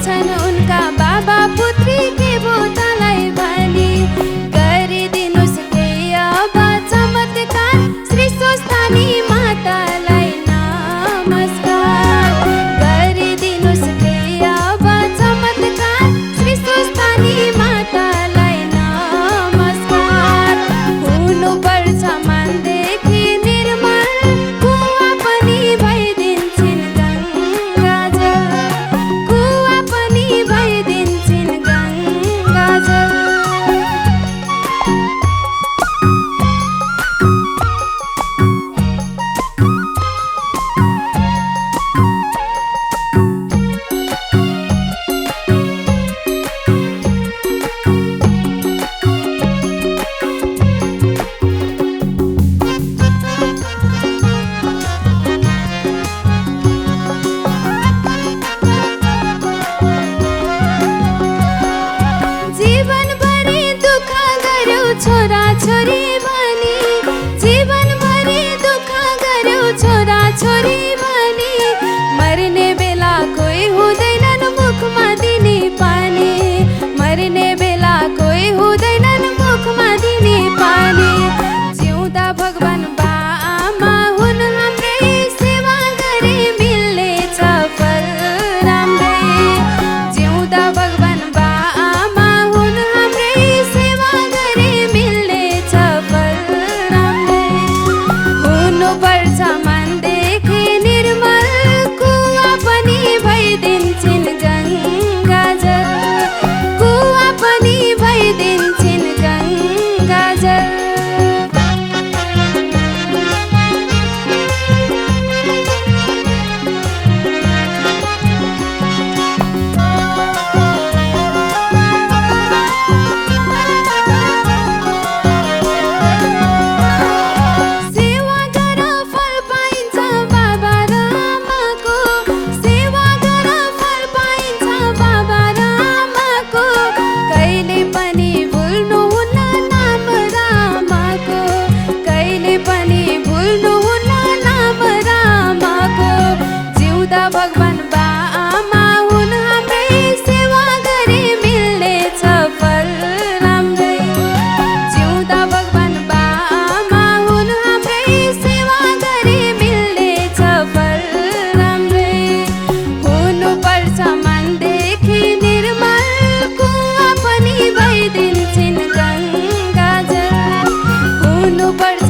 छन् उनका बाबा पुत्री के बोतालाई भनी गरिदिनुस् केही अब चमत्कार श्री स्वस्थानी मातालाई नमस्कार गरिदिनुस् केही अब चमत्कार श्री स्वस्थानी मातालाई नमस्कार हुनुपर्छ मनदेखि निर्मल कुवा पनि भइदिन्छन् गङ्गाजल कुवा पनि भइदिन्छन् गङ्गाजल जीवनभरि दुःख गर्यौ छोरा छोरी भनी जीवनभरि दुःख गर्यौ छोरा छोरी भनी मर्ने बेला कोही हुँदैनन् मुखमा दिने पानी मर्ने बेला कोही हुँदैनन् मुखमा दिने पानी जिउँदा भगवान बा आमा हुन् हाम्रै सेवा गरे मिल्नेछ फल राम्रै जिउँदा भगवान बा आमा हुन् हाम्रै सेवा गरे मिल्नेछ फल राम्रै हुनुपर्छ मनदेखि निर्मल कुवा पनि भइदिन्छन् गङ्गाजल कुवा पनि भइदिन्छन् गङ्गाजल सेवा गर फल पाइन्छ बाबा र आमाको सेवा गर फल पाइन्छ बाबा र आमाको कहिले पनि भुल्नुहुन्न नाम रामाको कहिले पनि भुल्नुहुन्न नाम रामाको जिउँदा भगवान बा आमा हुन् हाम्रै सेवा गरे मिल्नेछ फल राम्रै जिउँदा भगवान बा आमा हुन् हाम्रै सेवा गरे मिल्नेछ फल राम्रै हुनुपर्छ मनदेखि निर्मल कुवा पनि भइदिन्छन् गङ्गाजल हुनुपर्छ